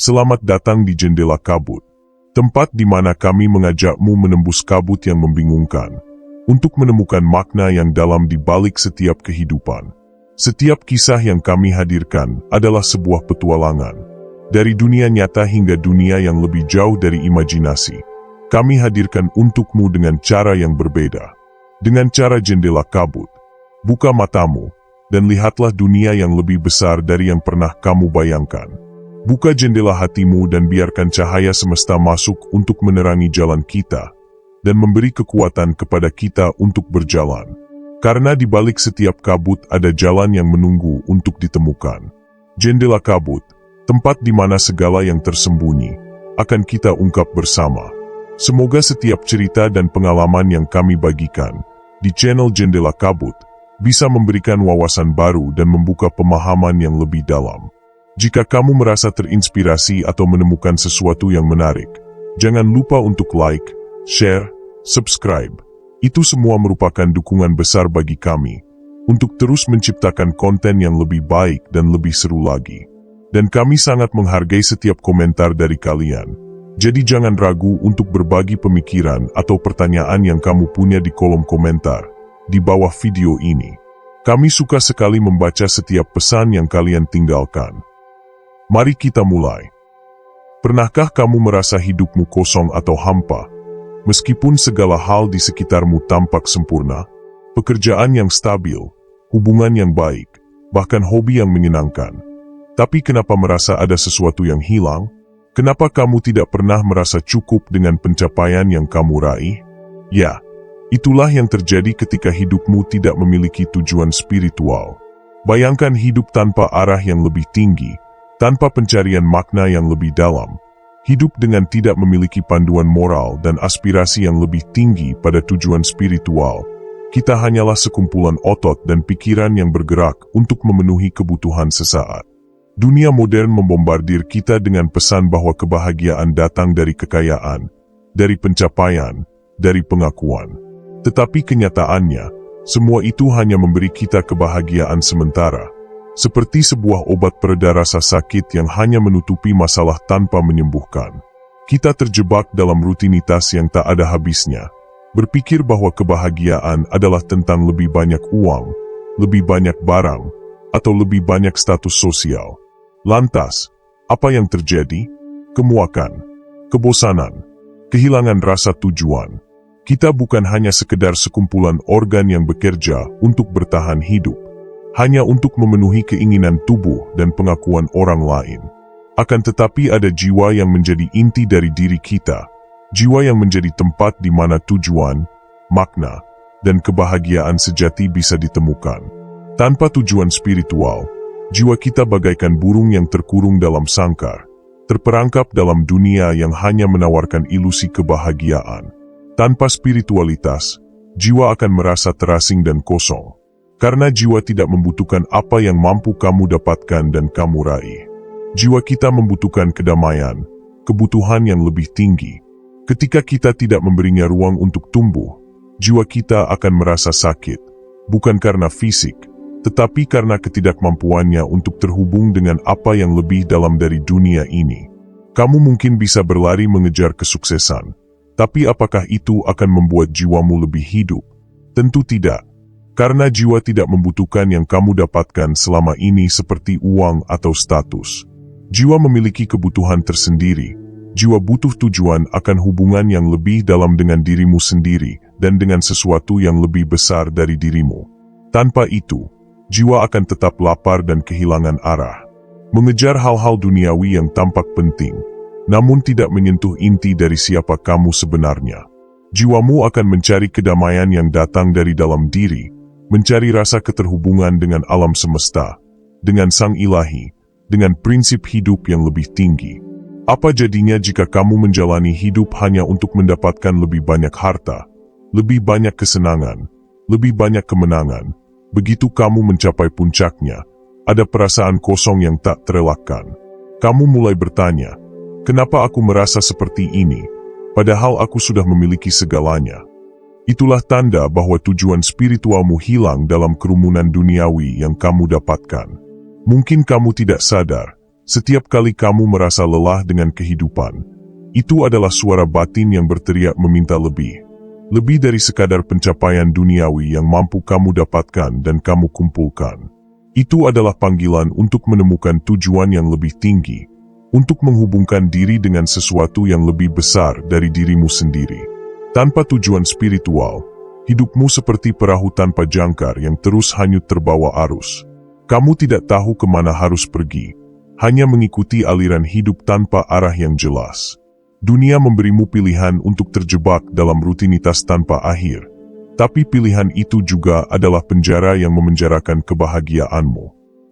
Selamat datang di Jendela Kabut, tempat di mana kami mengajakmu menembus kabut yang membingungkan, untuk menemukan makna yang dalam di balik setiap kehidupan. Setiap kisah yang kami hadirkan adalah sebuah petualangan, dari dunia nyata hingga dunia yang lebih jauh dari imajinasi. Kami hadirkan untukmu dengan cara yang berbeda. Dengan cara Jendela Kabut, buka matamu, dan lihatlah dunia yang lebih besar dari yang pernah kamu bayangkan. Buka jendela hatimu dan biarkan cahaya semesta masuk untuk menerangi jalan kita, dan memberi kekuatan kepada kita untuk berjalan. Karena di balik setiap kabut ada jalan yang menunggu untuk ditemukan. Jendela Kabut, tempat di mana segala yang tersembunyi akan kita ungkap bersama. Semoga setiap cerita dan pengalaman yang kami bagikan di channel Jendela Kabut bisa memberikan wawasan baru dan membuka pemahaman yang lebih dalam. Jika kamu merasa terinspirasi atau menemukan sesuatu yang menarik, jangan lupa untuk like, share, subscribe. Itu semua merupakan dukungan besar bagi kami untuk terus menciptakan konten yang lebih baik dan lebih seru lagi. Dan kami sangat menghargai setiap komentar dari kalian. Jadi jangan ragu untuk berbagi pemikiran atau pertanyaan yang kamu punya di kolom komentar di bawah video ini. Kami suka sekali membaca setiap pesan yang kalian tinggalkan. Mari kita mulai. Pernahkah kamu merasa hidupmu kosong atau hampa? Meskipun segala hal di sekitarmu tampak sempurna, pekerjaan yang stabil, hubungan yang baik, bahkan hobi yang menyenangkan. Tapi kenapa merasa ada sesuatu yang hilang? Kenapa kamu tidak pernah merasa cukup dengan pencapaian yang kamu raih? Ya, itulah yang terjadi ketika hidupmu tidak memiliki tujuan spiritual. Bayangkan hidup tanpa arah yang lebih tinggi, tanpa pencarian makna yang lebih dalam, hidup dengan tidak memiliki panduan moral dan aspirasi yang lebih tinggi pada tujuan spiritual. Kita hanyalah sekumpulan otot dan pikiran yang bergerak untuk memenuhi kebutuhan sesaat. Dunia modern membombardir kita dengan pesan bahwa kebahagiaan datang dari kekayaan, dari pencapaian, dari pengakuan. Tetapi kenyataannya, semua itu hanya memberi kita kebahagiaan sementara. Seperti sebuah obat pereda rasa sakit yang hanya menutupi masalah tanpa menyembuhkan. Kita terjebak dalam rutinitas yang tak ada habisnya, berpikir bahwa kebahagiaan adalah tentang lebih banyak uang, lebih banyak barang, atau lebih banyak status sosial. Lantas, apa yang terjadi? Kemuakan, kebosanan, kehilangan rasa tujuan. Kita bukan hanya sekedar sekumpulan organ yang bekerja untuk bertahan hidup, hanya untuk memenuhi keinginan tubuh dan pengakuan orang lain. Akan tetapi ada jiwa yang menjadi inti dari diri kita, jiwa yang menjadi tempat di mana tujuan, makna, dan kebahagiaan sejati bisa ditemukan. Tanpa tujuan spiritual, jiwa kita bagaikan burung yang terkurung dalam sangkar, terperangkap dalam dunia yang hanya menawarkan ilusi kebahagiaan. Tanpa spiritualitas, jiwa akan merasa terasing dan kosong. Karena jiwa tidak membutuhkan apa yang mampu kamu dapatkan dan kamu raih. Jiwa kita membutuhkan kedamaian, kebutuhan yang lebih tinggi. Ketika kita tidak memberinya ruang untuk tumbuh, jiwa kita akan merasa sakit, bukan karena fisik, tetapi karena ketidakmampuannya untuk terhubung dengan apa yang lebih dalam dari dunia ini. Kamu mungkin bisa berlari mengejar kesuksesan, tapi apakah itu akan membuat jiwamu lebih hidup? Tentu tidak. Karena jiwa tidak membutuhkan yang kamu dapatkan selama ini seperti uang atau status. Jiwa memiliki kebutuhan tersendiri. Jiwa butuh tujuan akan hubungan yang lebih dalam dengan dirimu sendiri dan dengan sesuatu yang lebih besar dari dirimu. Tanpa itu, jiwa akan tetap lapar dan kehilangan arah. Mengejar hal-hal duniawi yang tampak penting, namun tidak menyentuh inti dari siapa kamu sebenarnya. Jiwamu akan mencari kedamaian yang datang dari dalam diri, mencari rasa keterhubungan dengan alam semesta, dengan Sang Ilahi, dengan prinsip hidup yang lebih tinggi. Apa jadinya jika kamu menjalani hidup hanya untuk mendapatkan lebih banyak harta, lebih banyak kesenangan, lebih banyak kemenangan? Begitu kamu mencapai puncaknya, ada perasaan kosong yang tak terelakkan. Kamu mulai bertanya, kenapa aku merasa seperti ini, padahal aku sudah memiliki segalanya? Itulah tanda bahwa tujuan spiritualmu hilang dalam kerumunan duniawi yang kamu dapatkan. Mungkin kamu tidak sadar, Setiap kali kamu merasa lelah dengan kehidupan, itu adalah suara batin yang berteriak meminta lebih. Lebih dari sekadar pencapaian duniawi yang mampu kamu dapatkan dan kamu kumpulkan. Itu adalah panggilan untuk menemukan tujuan yang lebih tinggi, untuk menghubungkan diri dengan sesuatu yang lebih besar dari dirimu sendiri. Tanpa tujuan spiritual, hidupmu seperti perahu tanpa jangkar yang terus hanyut terbawa arus. Kamu tidak tahu kemana harus pergi, hanya mengikuti aliran hidup tanpa arah yang jelas. Dunia memberimu pilihan untuk terjebak dalam rutinitas tanpa akhir, tapi pilihan itu juga adalah penjara yang memenjarakan kebahagiaanmu.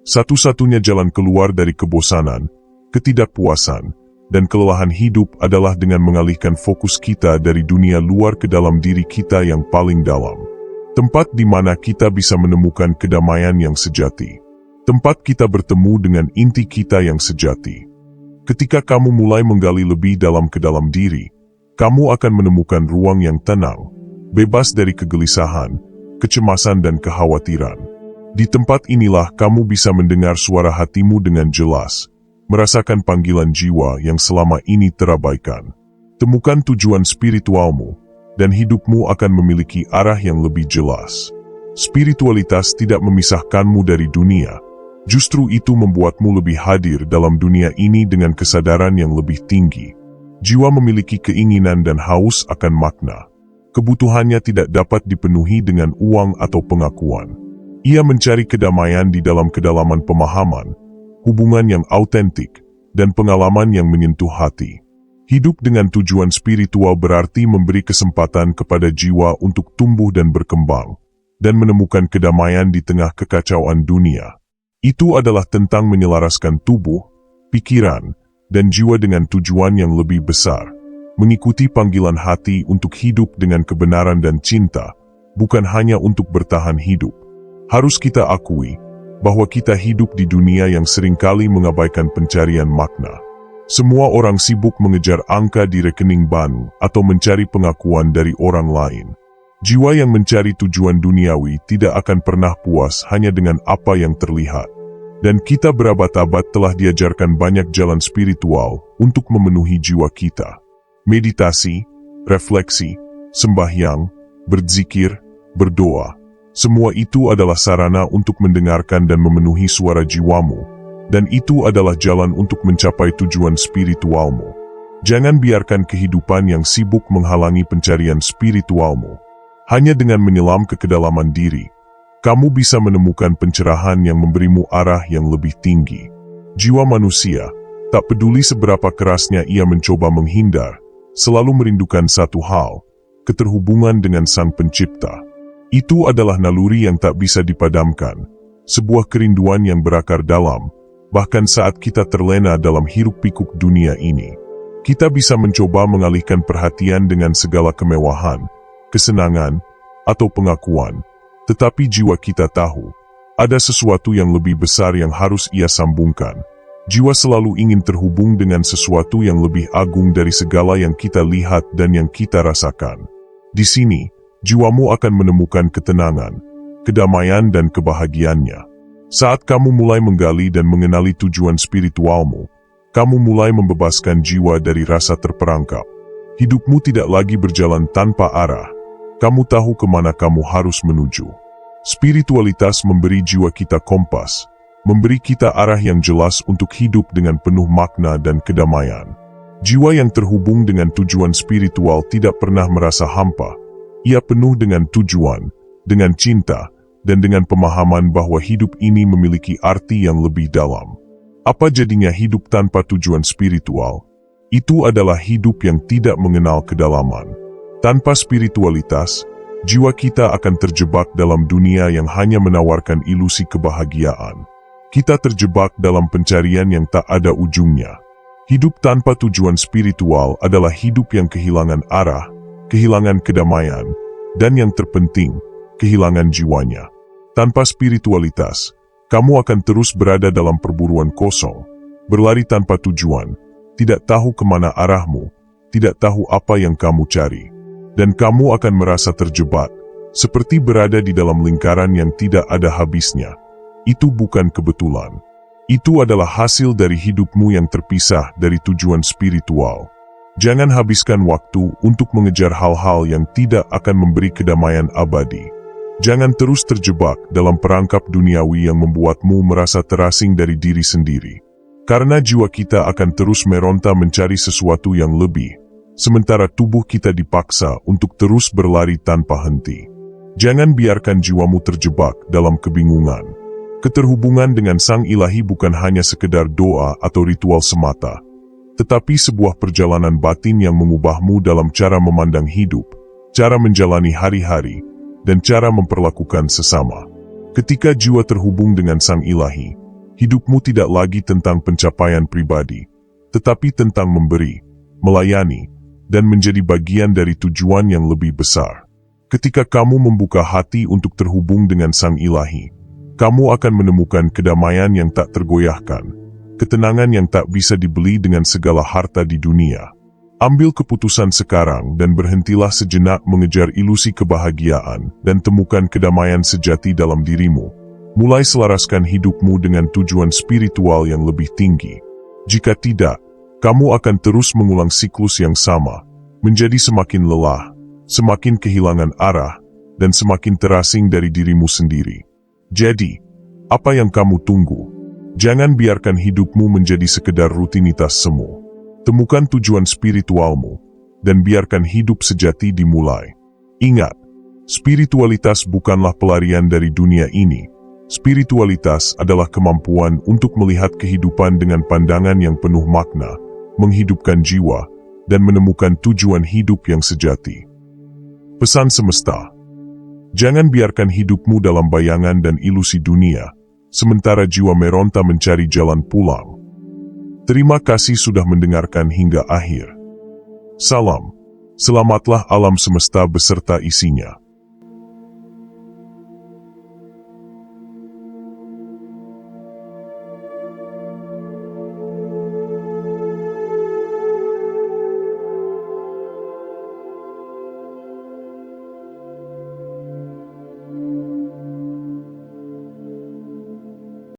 Satu-satunya jalan keluar dari kebosanan, ketidakpuasan, dan kelelahan hidup adalah dengan mengalihkan fokus kita dari dunia luar ke dalam diri kita yang paling dalam. Tempat di mana kita bisa menemukan kedamaian yang sejati. Tempat kita bertemu dengan inti kita yang sejati. Ketika kamu mulai menggali lebih dalam ke dalam diri, kamu akan menemukan ruang yang tenang, bebas dari kegelisahan, kecemasan dan kekhawatiran. Di tempat inilah kamu bisa mendengar suara hatimu dengan jelas, merasakan panggilan jiwa yang selama ini terabaikan. Temukan tujuan spiritualmu, dan hidupmu akan memiliki arah yang lebih jelas. Spiritualitas tidak memisahkanmu dari dunia. Justru itu membuatmu lebih hadir dalam dunia ini dengan kesadaran yang lebih tinggi. Jiwa memiliki keinginan dan haus akan makna. Kebutuhannya tidak dapat dipenuhi dengan uang atau pengakuan. Ia mencari kedamaian di dalam kedalaman pemahaman, hubungan yang autentik, dan pengalaman yang menyentuh hati. Hidup dengan tujuan spiritual berarti memberi kesempatan kepada jiwa untuk tumbuh dan berkembang, dan menemukan kedamaian di tengah kekacauan dunia. Itu adalah tentang menyelaraskan tubuh, pikiran, dan jiwa dengan tujuan yang lebih besar. Mengikuti panggilan hati untuk hidup dengan kebenaran dan cinta, bukan hanya untuk bertahan hidup. Harus kita akui bahwa kita hidup di dunia yang seringkali mengabaikan pencarian makna. Semua orang sibuk mengejar angka di rekening bank atau mencari pengakuan dari orang lain. Jiwa yang mencari tujuan duniawi tidak akan pernah puas hanya dengan apa yang terlihat. Dan kita berabad-abad telah diajarkan banyak jalan spiritual untuk memenuhi jiwa kita. Meditasi, refleksi, sembahyang, berzikir, berdoa. Semua itu adalah sarana untuk mendengarkan dan memenuhi suara jiwamu. Dan itu adalah jalan untuk mencapai tujuan spiritualmu. Jangan biarkan kehidupan yang sibuk menghalangi pencarian spiritualmu. Hanya dengan menyelam ke kedalaman diri, kamu bisa menemukan pencerahan yang memberimu arah yang lebih tinggi. Jiwa manusia, tak peduli seberapa kerasnya ia mencoba menghindar, selalu merindukan satu hal, keterhubungan dengan Sang Pencipta. Itu adalah naluri yang tak bisa dipadamkan, sebuah kerinduan yang berakar dalam, bahkan saat kita terlena dalam hiruk-pikuk dunia ini. Kita bisa mencoba mengalihkan perhatian dengan segala kemewahan, kesenangan, atau pengakuan, tetapi jiwa kita tahu, ada sesuatu yang lebih besar yang harus ia sambungkan. Jiwa selalu ingin terhubung dengan sesuatu yang lebih agung dari segala yang kita lihat dan yang kita rasakan. Di sini, jiwamu akan menemukan ketenangan, kedamaian dan kebahagiaannya. Saat kamu mulai menggali dan mengenali tujuan spiritualmu, kamu mulai membebaskan jiwa dari rasa terperangkap. Hidupmu tidak lagi berjalan tanpa arah. Kamu tahu kemana kamu harus menuju. Spiritualitas memberi jiwa kita kompas, memberi kita arah yang jelas untuk hidup dengan penuh makna dan kedamaian. Jiwa yang terhubung dengan tujuan spiritual tidak pernah merasa hampa. Ia penuh dengan tujuan, dengan cinta, dan dengan pemahaman bahwa hidup ini memiliki arti yang lebih dalam. Apa jadinya hidup tanpa tujuan spiritual? Itu adalah hidup yang tidak mengenal kedalaman. Tanpa spiritualitas, jiwa kita akan terjebak dalam dunia yang hanya menawarkan ilusi kebahagiaan. Kita terjebak dalam pencarian yang tak ada ujungnya. Hidup tanpa tujuan spiritual adalah hidup yang kehilangan arah, kehilangan kedamaian, dan yang terpenting, kehilangan jiwanya. Tanpa spiritualitas, kamu akan terus berada dalam perburuan kosong, berlari tanpa tujuan, tidak tahu kemana arahmu, tidak tahu apa yang kamu cari. Dan kamu akan merasa terjebak, seperti berada di dalam lingkaran yang tidak ada habisnya. Itu bukan kebetulan. Itu adalah hasil dari hidupmu yang terpisah dari tujuan spiritual. Jangan habiskan waktu untuk mengejar hal-hal yang tidak akan memberi kedamaian abadi. Jangan terus terjebak dalam perangkap duniawi yang membuatmu merasa terasing dari diri sendiri. Karena jiwa kita akan terus meronta mencari sesuatu yang lebih, sementara tubuh kita dipaksa untuk terus berlari tanpa henti. Jangan biarkan jiwamu terjebak dalam kebingungan. Keterhubungan dengan Sang Ilahi bukan hanya sekedar doa atau ritual semata, tetapi sebuah perjalanan batin yang mengubahmu dalam cara memandang hidup, cara menjalani hari-hari, dan cara memperlakukan sesama. Ketika jiwa terhubung dengan Sang Ilahi, hidupmu tidak lagi tentang pencapaian pribadi, tetapi tentang memberi, melayani, dan menjadi bagian dari tujuan yang lebih besar. Ketika kamu membuka hati untuk terhubung dengan Sang Ilahi, kamu akan menemukan kedamaian yang tak tergoyahkan, ketenangan yang tak bisa dibeli dengan segala harta di dunia. Ambil keputusan sekarang dan berhentilah sejenak mengejar ilusi kebahagiaan dan temukan kedamaian sejati dalam dirimu. Mulai selaraskan hidupmu dengan tujuan spiritual yang lebih tinggi. Jika tidak, kamu akan terus mengulang siklus yang sama, menjadi semakin lelah, semakin kehilangan arah, dan semakin terasing dari dirimu sendiri. Jadi, apa yang kamu tunggu? Jangan biarkan hidupmu menjadi sekedar rutinitas semu. Temukan tujuan spiritualmu, dan biarkan hidup sejati dimulai. Ingat, spiritualitas bukanlah pelarian dari dunia ini. Spiritualitas adalah kemampuan untuk melihat kehidupan dengan pandangan yang penuh makna, menghidupkan jiwa, dan menemukan tujuan hidup yang sejati. Pesan semesta. Jangan biarkan hidupmu dalam bayangan dan ilusi dunia, sementara jiwa meronta mencari jalan pulang. Terima kasih sudah mendengarkan hingga akhir. Salam, selamatlah alam semesta beserta isinya.